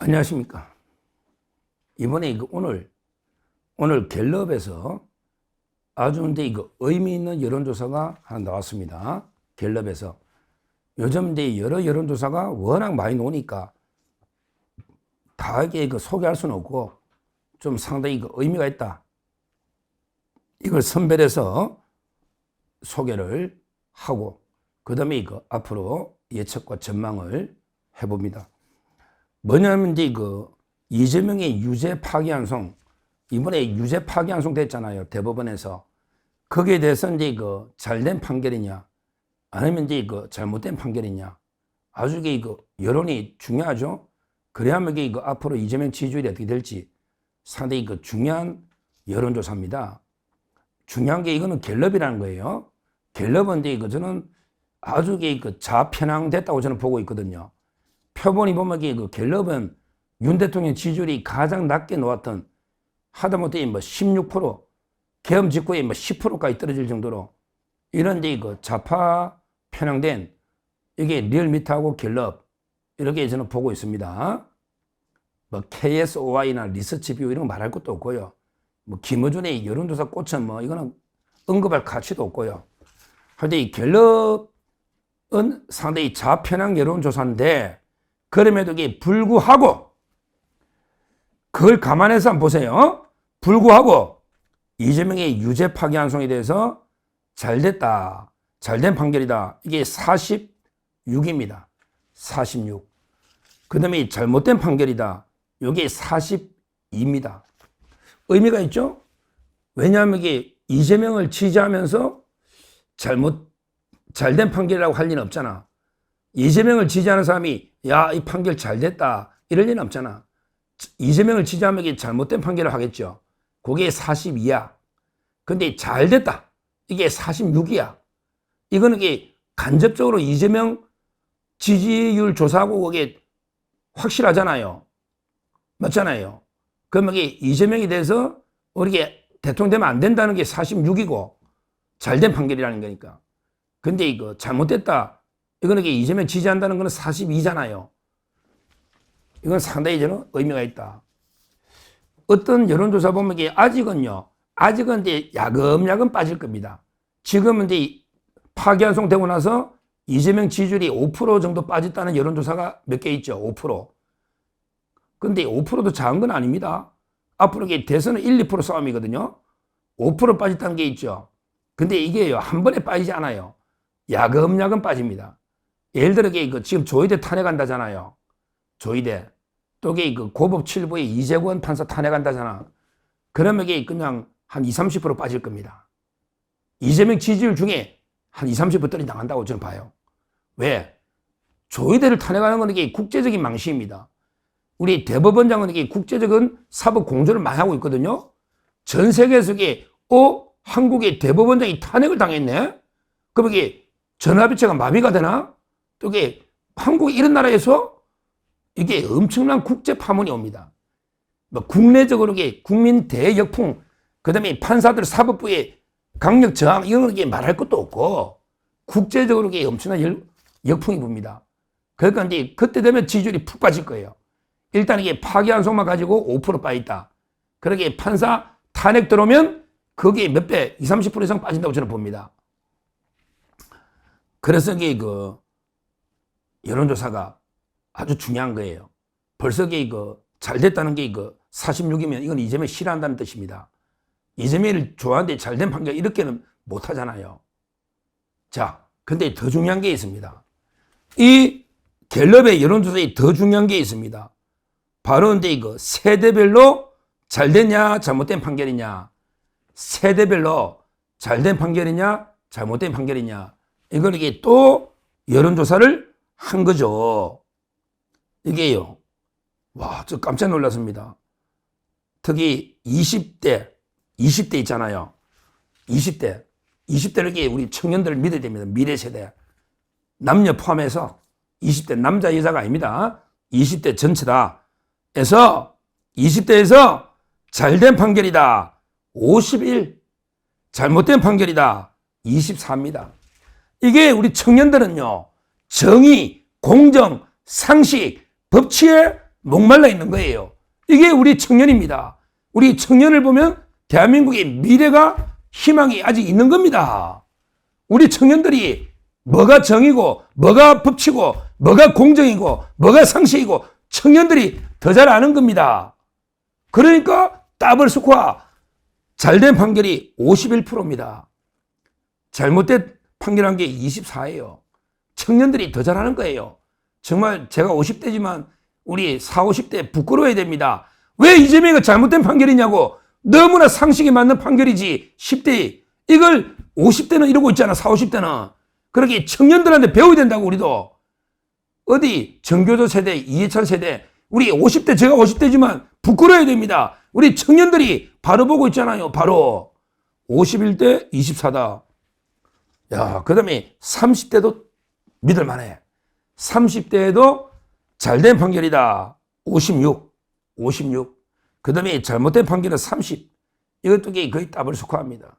안녕하십니까. 이번에 오늘 갤럽에서 아주 근데 의미 있는 여론조사가 하나 나왔습니다. 갤럽에서. 요즘 근데 여러 여론조사가 워낙 많이 나오니까 다 이게 소개할 수는 없고 좀 상당히 의미가 있다. 이걸 선별해서 소개를 하고 그 다음에 앞으로 예측과 전망을 해봅니다. 뭐냐면 이제 이재명의 유죄 파기환송, 이번에 유죄 파기환송 됐잖아요. 대법원에서. 거기에 대해서 이제 잘된 판결이냐 아니면 이제 잘못된 판결이냐, 아주 이게 여론이 중요하죠. 그래야만 이게 앞으로 이재명 지지율이 어떻게 될지 상당히 중요한 여론조사입니다. 중요한 게 이거는 갤럽이라는 거예요. 갤럽은 이제 저는 아주 이게 좌편향됐다고 저는 보고 있거든요. 표본이 보면 갤럽은 윤 대통령 지지율이 가장 낮게 놓았던 하다못해 16%, 계엄 직후에 10%까지 떨어질 정도로 이런 좌파 편향된 이게 리얼미터하고 갤럽 이렇게 저는 보고 있습니다. KSOI나 리서치뷰 이런 거 말할 것도 없고요. 김어준의 여론조사 꽃은 이거는 언급할 가치도 없고요. 하여튼 이 갤럽은 상당히 좌편향 여론조사인데 그럼에도 불구하고 그걸 감안해서 한번 보세요. 불구하고 이재명의 유죄 파기환송에 대해서 잘됐다, 잘된 판결이다. 이게 46입니다. 46. 그 다음에 잘못된 판결이다. 이게 42입니다. 의미가 있죠? 왜냐하면 이게 이재명을 지지하면서 잘된 판결이라고 할 리는 없잖아. 이재명을 지지하는 사람이 야, 이 판결 잘됐다 이럴 리는 없잖아. 이재명을 지지하면 이게 잘못된 판결을 하겠죠. 그게 42야. 근데 잘됐다 이게 46이야. 이거는 이게 간접적으로 이재명 지지율 조사하고 그게 확실하잖아요. 맞잖아요. 그러면 이게 이재명에 대해서 우리게 대통령 되면 안 된다는 게 46이고 잘된 판결이라는 거니까. 근데 이거 잘못됐다 이거는 이재명 지지한다는 거는 42잖아요. 이건 상당히 저는 의미가 있다. 어떤 여론조사 보면 이게 아직은 이제 야금야금 빠질 겁니다. 지금은 이제 파기환송 되고 나서 이재명 지지율이 5% 정도 빠졌다는 여론조사가 몇 개 있죠. 5%. 근데 5%도 작은 건 아닙니다. 앞으로 이게 대선은 1, 2% 싸움이거든요. 5% 빠졌다는 게 있죠. 근데 이게 한 번에 빠지지 않아요. 야금야금 빠집니다. 예를 들어 지금 조희대 탄핵한다잖아요. 조희대. 또 고법 7부의 이재권 판사 탄핵한다잖아. 그러면 이게 그냥 한 20, 30% 빠질 겁니다. 이재명 지지율 중에 한 20, 30% 떨어져 나간다고 저는 봐요. 왜? 조희대를 탄핵하는 건 이게 국제적인 망신입니다. 우리 대법원장은 이게 국제적인 사법 공조를 많이 하고 있거든요. 전 세계에서 한국의 대법원장이 탄핵을 당했네? 그럼 이게 전화비체가 마비가 되나? 또 이게 한국 이런 나라에서 이게 엄청난 국제 파문이 옵니다. 국내적으로 이게 국민 대역풍, 그 다음에 판사들 사법부의 강력 저항, 이런 게 말할 것도 없고, 국제적으로 이게 엄청난 역풍이 붑니다. 그러니까 이제 그때 되면 지지율이 푹 빠질 거예요. 일단 이게 파기환송만 가지고 5% 빠졌다. 그렇게 판사 탄핵 들어오면 거기에 몇 배, 20, 30% 이상 빠진다고 저는 봅니다. 그래서 이게 여론조사가 아주 중요한 거예요. 벌써 이게 잘 됐다는 게 46이면 이건 이재명이 싫어한다는 뜻입니다. 이재명을 좋아하는데 잘된 판결 이렇게는 못 하잖아요. 자, 근데 더 중요한 게 있습니다. 이 갤럽의 여론조사에 더 중요한 게 있습니다. 바로 근데 세대별로 잘됐냐 잘못된 판결이냐, 세대별로 잘된 판결이냐 잘못된 판결이냐, 이걸 이게 또 여론조사를 한 거죠. 이게요. 와, 저 깜짝 놀랐습니다. 특히 20대 있잖아요. 20대를 이게 우리 청년들을 믿어야 됩니다. 미래 세대. 남녀 포함해서 20대 남자 여자가 아닙니다. 20대 전체다. 해서 20대에서 잘된 판결이다. 51. 잘못된 판결이다. 24입니다. 이게 우리 청년들은요. 정의, 공정, 상식, 법치에 목말라 있는 거예요. 이게 우리 청년입니다. 우리 청년을 보면 대한민국의 미래가 희망이 아직 있는 겁니다. 우리 청년들이 뭐가 정이고 뭐가 법치고 뭐가 공정이고 뭐가 상식이고 청년들이 더 잘 아는 겁니다. 그러니까 더블 스코어 잘된 판결이 51%입니다. 잘못된 판결한 게 24예요. 청년들이 더 잘하는 거예요. 정말 제가 50대지만 우리 40, 50대 부끄러워야 됩니다. 왜 이재명이 잘못된 판결이냐고. 너무나 상식에 맞는 판결이지. 10대 이걸 50대는 이러고 있잖아. 40, 50대는. 그렇게 청년들한테 배워야 된다고. 우리도 어디 정교조 세대, 이해찬 세대, 우리 50대, 제가 50대지만 부끄러워야 됩니다. 우리 청년들이 바로 보고 있잖아요. 바로 51대 24다. 야, 그 다음에 30대도 믿을만해. 30대에도 잘된 판결이다. 56. 그 다음에 잘못된 판결은 30. 이것도 거의 더블 스코어입니다.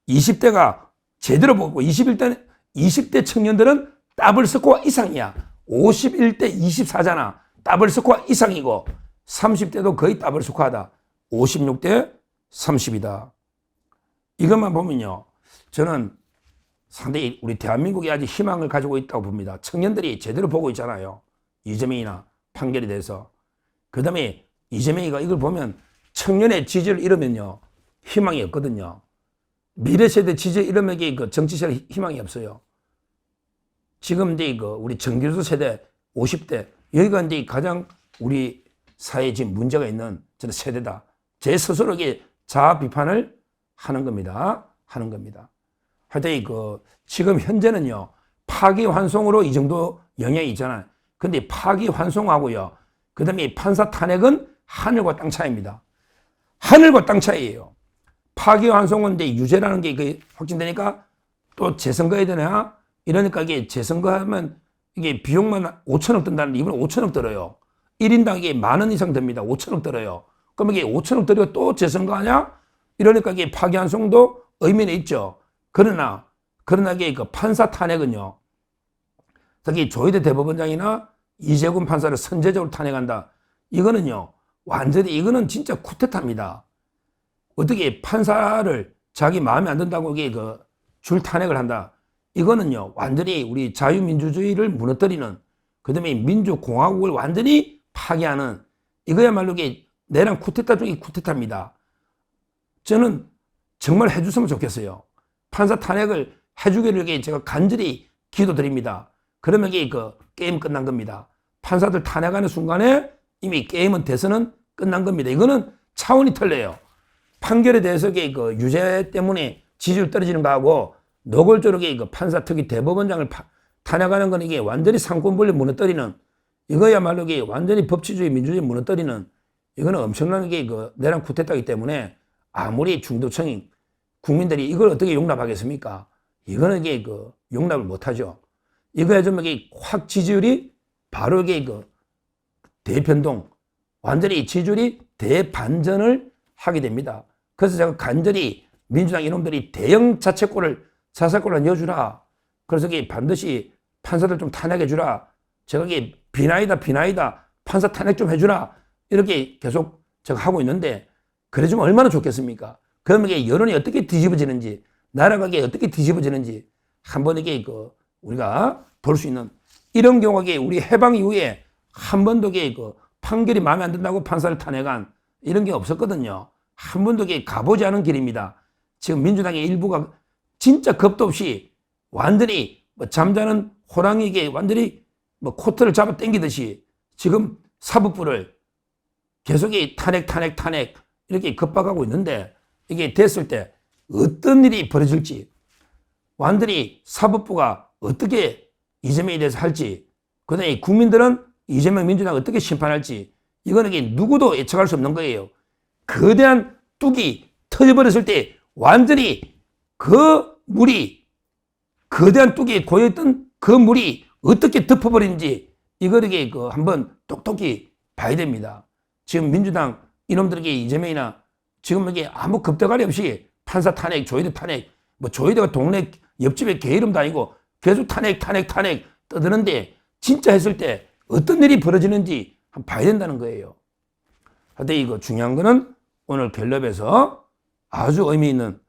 20대가 제대로 보고 20대 청년들은 더블 스코어 이상이야. 51대 24잖아. 더블 스코어 이상이고 30대도 거의 더블 스코어다. 56대 30이다. 이것만 보면요. 저는 상당히 우리 대한민국이 아직 희망을 가지고 있다고 봅니다. 청년들이 제대로 보고 있잖아요. 이재명이나 판결에 대해서. 그 다음에 이재명이가 이걸 보면 청년의 지지를 잃으면요. 희망이 없거든요. 미래세대 지지를 잃으면 그 정치세력 희망이 없어요. 지금 이제 우리 정규조 세대 50대 여기가 이제 가장 우리 사회에 지금 문제가 있는 저는 세대다. 제 스스로에게 자아 비판을 하는 겁니다. 하여튼 지금 현재는요. 파기환송으로 이 정도 영향이 있잖아요. 근데 파기환송하고요. 그 다음에 판사 탄핵은 하늘과 땅 차이입니다. 하늘과 땅 차이예요. 파기환송은 이제 유죄라는 게 확진되니까 또 재선거해야 되나? 이러니까 이게 재선거하면 이게 비용만 5천억 든다는데 이번에 5천억 들어요. 1인당 이게 10,000원 이상 듭니다. 5천억 들어요. 그럼 이게 5천억 들이고 또 재선거하냐? 이러니까 이게 파기환송도 의미는 있죠. 그러나 이게 판사 탄핵은요. 특히 조희대 대법원장이나 이재gun 판사를 선제적으로 탄핵한다. 이거는요. 완전히 이거는 진짜 쿠데타입니다. 어떻게 판사를 자기 마음에 안 든다고 이게 줄 탄핵을 한다. 이거는요. 완전히 우리 자유민주주의를 무너뜨리는 그다음에 민주공화국을 완전히 파괴하는 이거야말로 이게 내란 쿠데타 중에 쿠데타입니다. 저는 정말 해줬으면 좋겠어요. 판사 탄핵을 해주기를 제가 간절히 기도드립니다. 그러면 이게 게임 끝난 겁니다. 판사들 탄핵하는 순간에 이미 게임은 대선은 끝난 겁니다. 이거는 차원이 틀려요. 판결에 대해서 유죄 때문에 지지율 떨어지는 거하고 노골적으로 판사 특히 대법원장을 탄핵하는 건 이게 완전히 상권분리 무너뜨리는 이거야말로 이게 완전히 법치주의 민주주의 무너뜨리는 이거는 엄청난 게 내란 쿠데타이기 때문에 아무리 중도층이 국민들이 이걸 어떻게 용납하겠습니까? 이거는 이게 용납을 못하죠. 이거야 좀 이게 확 지지율이 바로 이게 대변동 완전히 지지율이 대반전을 하게 됩니다. 그래서 제가 간절히 민주당 이놈들이 대형 자책골을 넣어주라. 그래서 이게 반드시 판사들 좀 탄핵해주라. 제가 이게 비나이다. 판사 탄핵 좀 해주라. 이렇게 계속 제가 하고 있는데 그래주면 얼마나 좋겠습니까? 그러면 이게 여론이 어떻게 뒤집어지는지 나라가 이게 어떻게 뒤집어지는지 한번 이게 우리가 볼 수 있는 이런 경우가 우리 해방 이후에 한 번도 판결이 마음에 안 든다고 판사를 탄핵한 이런 게 없었거든요. 한 번도 가보지 않은 길입니다. 지금 민주당의 일부가 진짜 겁도 없이 완전히 잠자는 호랑이에게 완전히 코트를 잡아 당기듯이 지금 사법부를 계속 탄핵 이렇게 겁박하고 있는데 이게 됐을 때 어떤 일이 벌어질지 완전히 사법부가 어떻게 이재명에 대해서 할지 그다음에 국민들은 이재명 민주당을 어떻게 심판할지 이거는 누구도 예측할 수 없는 거예요. 거대한 뚝이 터져버렸을 때 완전히 그 물이 거대한 뚝에 고여있던 그 물이 어떻게 덮어버리는지 이걸 한번 똑똑히 봐야 됩니다. 지금 민주당 이놈들에게 이재명이나 지금 이게 아무 겁대가리 없이 판사 탄핵, 조희대 탄핵, 조희대가 동네 옆집에 개 이름도 아니고 계속 탄핵 떠드는데 진짜 했을 때 어떤 일이 벌어지는지 한번 봐야 된다는 거예요. 근데 이거 중요한 거는 오늘 갤럽에서 아주 의미 있는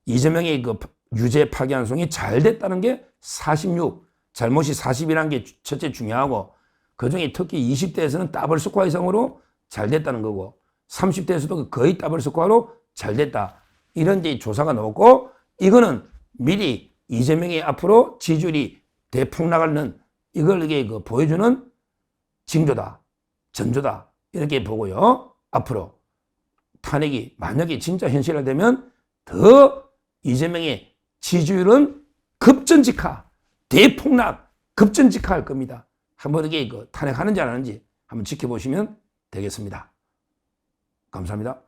이재명의 그 유죄 파기환송이 잘 됐다는 게 46, 잘못이 40이라는 게 첫째 중요하고, 그 중에 특히 20대에서는 더블 스코어 이상으로 잘 됐다는 거고, 30대에서도 거의 더블 스코어로 잘 됐다. 이런 데 조사가 나오고, 이거는 미리 이재명이 앞으로 지지율이 대폭락하는 이걸 이게 그 보여주는 징조다, 전조다, 이렇게 보고요. 앞으로 탄핵이 만약에 진짜 현실화되면 더 이재명의 지지율은 급전직하, 대폭락, 급전직하할 겁니다. 한번 이게 그 탄핵하는지 안 하는지 한번 지켜보시면 되겠습니다. 감사합니다.